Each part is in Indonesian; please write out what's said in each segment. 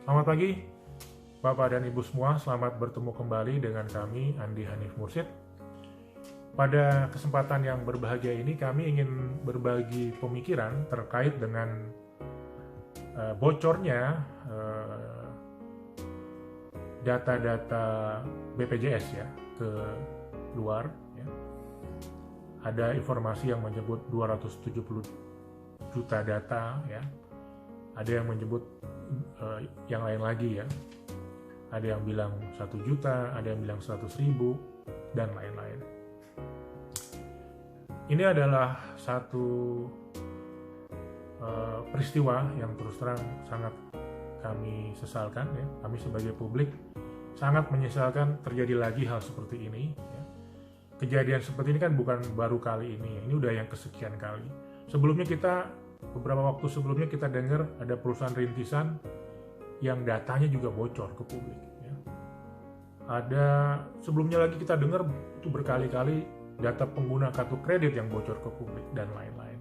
Selamat pagi, Bapak dan Ibu semua. Selamat bertemu kembali dengan kami, Andi Hanif Mursid. Pada kesempatan yang berbahagia ini, kami ingin berbagi pemikiran terkait dengan bocornya data-data BPJS ya ke luar. Ya. Ada informasi yang menyebut 270 juta data, ya. Ada yang menyebut yang lain lagi ya. Ada yang bilang 1 juta, ada yang bilang 100.000 dan lain-lain. Ini adalah satu peristiwa yang terus terang sangat kami sesalkan ya. Kami sebagai publik sangat menyesalkan terjadi lagi hal seperti ini ya. Kejadian seperti ini kan bukan baru kali ini ya. Ini udah yang kesekian kali. Sebelumnya beberapa waktu sebelumnya kita dengar ada perusahaan rintisan yang datanya juga bocor ke publik ya. Ada sebelumnya lagi kita dengar itu berkali-kali data pengguna kartu kredit yang bocor ke publik dan lain-lain.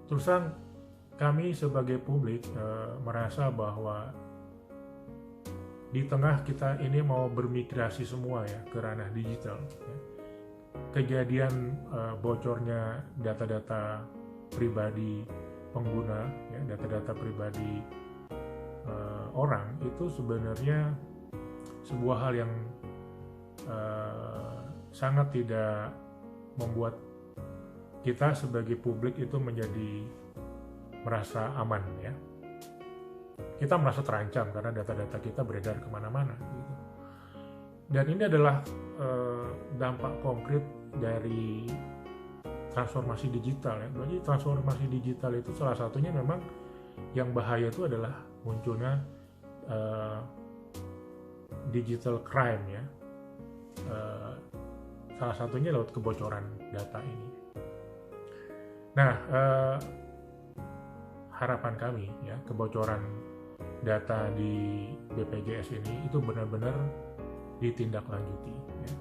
Terus terang kami sebagai publik merasa bahwa di tengah kita ini mau bermigrasi semua ya ke ranah digital ya. Kejadian bocornya data-data pribadi pengguna, ya, data-data pribadi orang itu sebenarnya sebuah hal yang sangat tidak membuat kita sebagai publik itu menjadi merasa aman ya. Kita merasa terancam karena data-data kita beredar kemana-mana. Gitu. Dan ini adalah dampak konkret dari transformasi digital ya. Jadi transformasi digital itu salah satunya memang yang bahaya itu adalah munculnya digital crime ya. Salah satunya lewat kebocoran data ini. Nah, harapan kami ya kebocoran data di BPJS ini itu benar-benar ditindaklanjuti ya.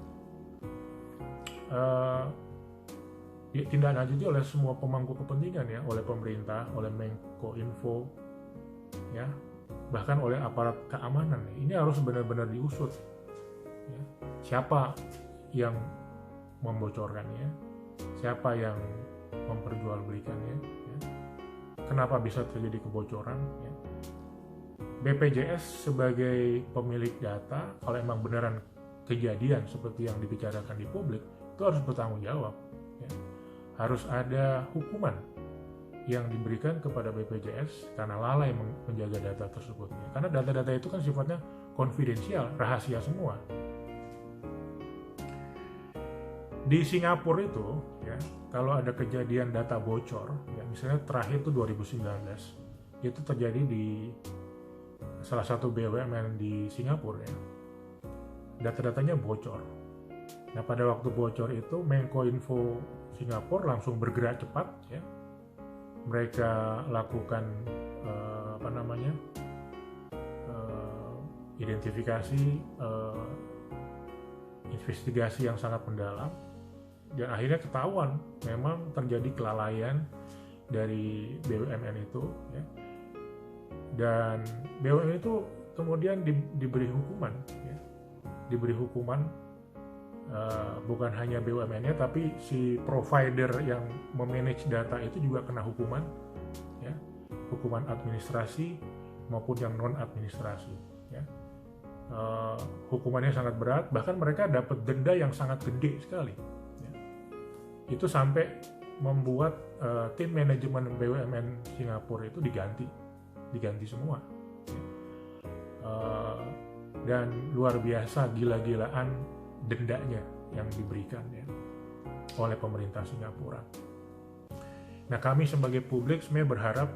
Ditindaklanjuti oleh semua pemangku kepentingan ya, oleh pemerintah, oleh Menkominfo ya, bahkan oleh aparat keamanan. Ini harus benar-benar diusut ya. Siapa yang membocorkannya, siapa yang memperjualbelikannya ya. Kenapa bisa terjadi kebocoran ya. BPJS sebagai pemilik data, kalau emang beneran kejadian seperti yang dibicarakan di publik, itu harus bertanggung jawab ya. Harus ada hukuman yang diberikan kepada BPJS karena lalai menjaga data tersebut ya. Karena data-data itu kan sifatnya konfidensial, rahasia semua. Di Singapura itu ya, kalau ada kejadian data bocor ya, misalnya terakhir itu 2019 itu terjadi di salah satu BUMN di Singapura ya, data-datanya bocor. Nah pada waktu bocor itu Menkominfo Singapura langsung bergerak cepat ya, mereka lakukan identifikasi, investigasi yang sangat mendalam, dan akhirnya ketahuan memang terjadi kelalaian dari BUMN itu ya. Dan BUMN itu kemudian diberi hukuman ya. Diberi hukuman bukan hanya BUMN-nya tapi si provider yang memanage data itu juga kena hukuman ya. Hukuman administrasi maupun yang non administrasi ya. Hukumannya sangat berat, bahkan mereka dapat denda yang sangat gede sekali ya. Itu sampai membuat tim manajemen BUMN Singapura itu diganti semua dan luar biasa gila-gilaan dendanya yang diberikan ya oleh pemerintah Singapura. Nah kami sebagai publik sebenarnya berharap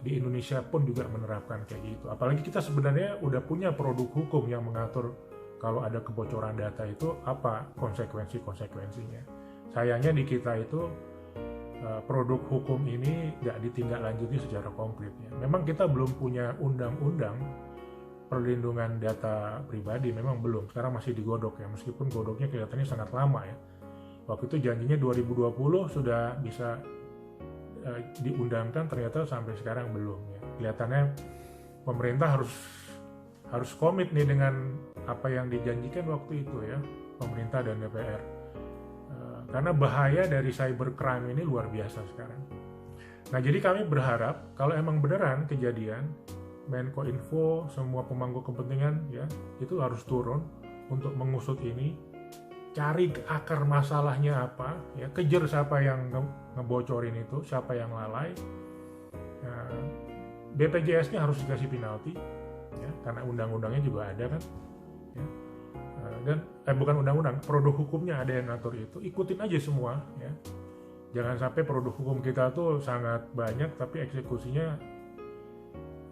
di Indonesia pun juga menerapkan kayak gitu. Apalagi kita sebenarnya udah punya produk hukum yang mengatur kalau ada kebocoran data itu apa konsekuensinya. Sayangnya di kita itu produk hukum ini nggak ditindaklanjuti secara konkret ya. Memang kita belum punya undang-undang perlindungan data pribadi, memang belum. Sekarang masih digodok ya, meskipun godoknya kelihatannya sangat lama ya. Waktu itu janjinya 2020 sudah bisa diundangkan, ternyata sampai sekarang belum ya. Kelihatannya pemerintah harus komit nih dengan apa yang dijanjikan waktu itu ya, pemerintah dan DPR. Karena bahaya dari cybercrime ini luar biasa sekarang. Nah, jadi kami berharap kalau emang beneran kejadian, Menkominfo, semua pemangku kepentingan ya, itu harus turun untuk mengusut ini, cari akar masalahnya apa, ya, kejar siapa yang ngebocorin itu, siapa yang lalai. BPJS-nya harus dikasih penalti, ya, karena undang-undangnya juga ada kan. Ya. Dan bukan undang-undang, produk hukumnya ada yang ngatur itu, ikutin aja semua. Ya. Jangan sampai produk hukum kita tuh sangat banyak, tapi eksekusinya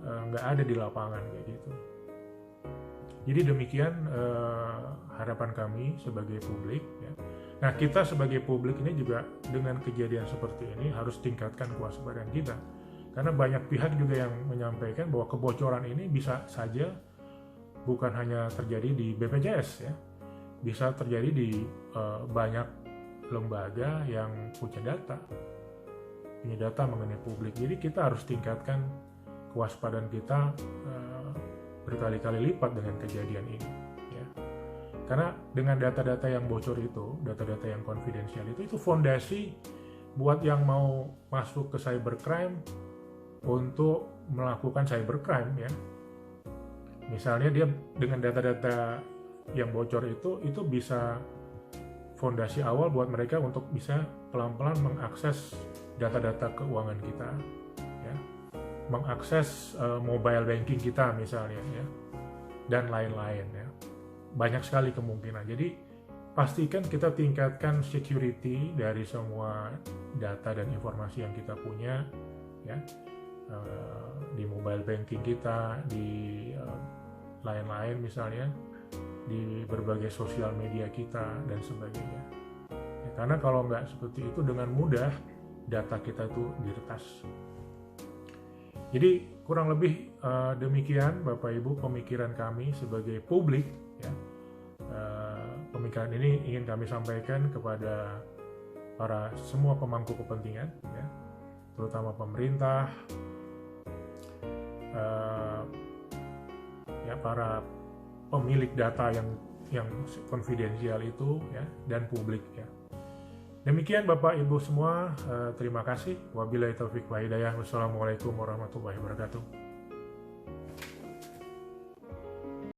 nggak ada di lapangan kayak gitu. Jadi demikian harapan kami sebagai publik. Ya. Nah, kita sebagai publik ini juga dengan kejadian seperti ini harus tingkatkan kewaspadaan kita. Karena banyak pihak juga yang menyampaikan bahwa kebocoran ini bisa saja bukan hanya terjadi di BPJS ya, bisa terjadi di banyak lembaga yang punya data mengenai publik. Jadi kita harus tingkatkan kewaspadaan kita berkali-kali lipat dengan kejadian ini ya. Karena dengan data-data yang bocor itu, data-data yang konfidensial itu fondasi buat yang mau masuk ke cybercrime untuk melakukan cybercrime ya. Misalnya dia dengan data-data yang bocor itu bisa fondasi awal buat mereka untuk bisa pelan-pelan mengakses data-data keuangan kita ya, mengakses mobile banking kita misalnya ya, dan lain-lain ya. Banyak sekali kemungkinan. Jadi pastikan kita tingkatkan security dari semua data dan informasi yang kita punya ya, di mobile banking kita, di lain-lain misalnya, di berbagai sosial media kita dan sebagainya ya, karena kalau nggak seperti itu dengan mudah data kita itu diretas. Jadi kurang lebih demikian Bapak Ibu pemikiran kami sebagai publik ya. Pemikiran ini ingin kami sampaikan kepada para semua pemangku kepentingan ya, terutama pemerintah, ya, para pemilik data yang konfidensial itu ya, dan publik ya. Demikian Bapak Ibu semua, terima kasih. Wabillahi taufik wa hidayah. Wassalamualaikum warahmatullahi wabarakatuh.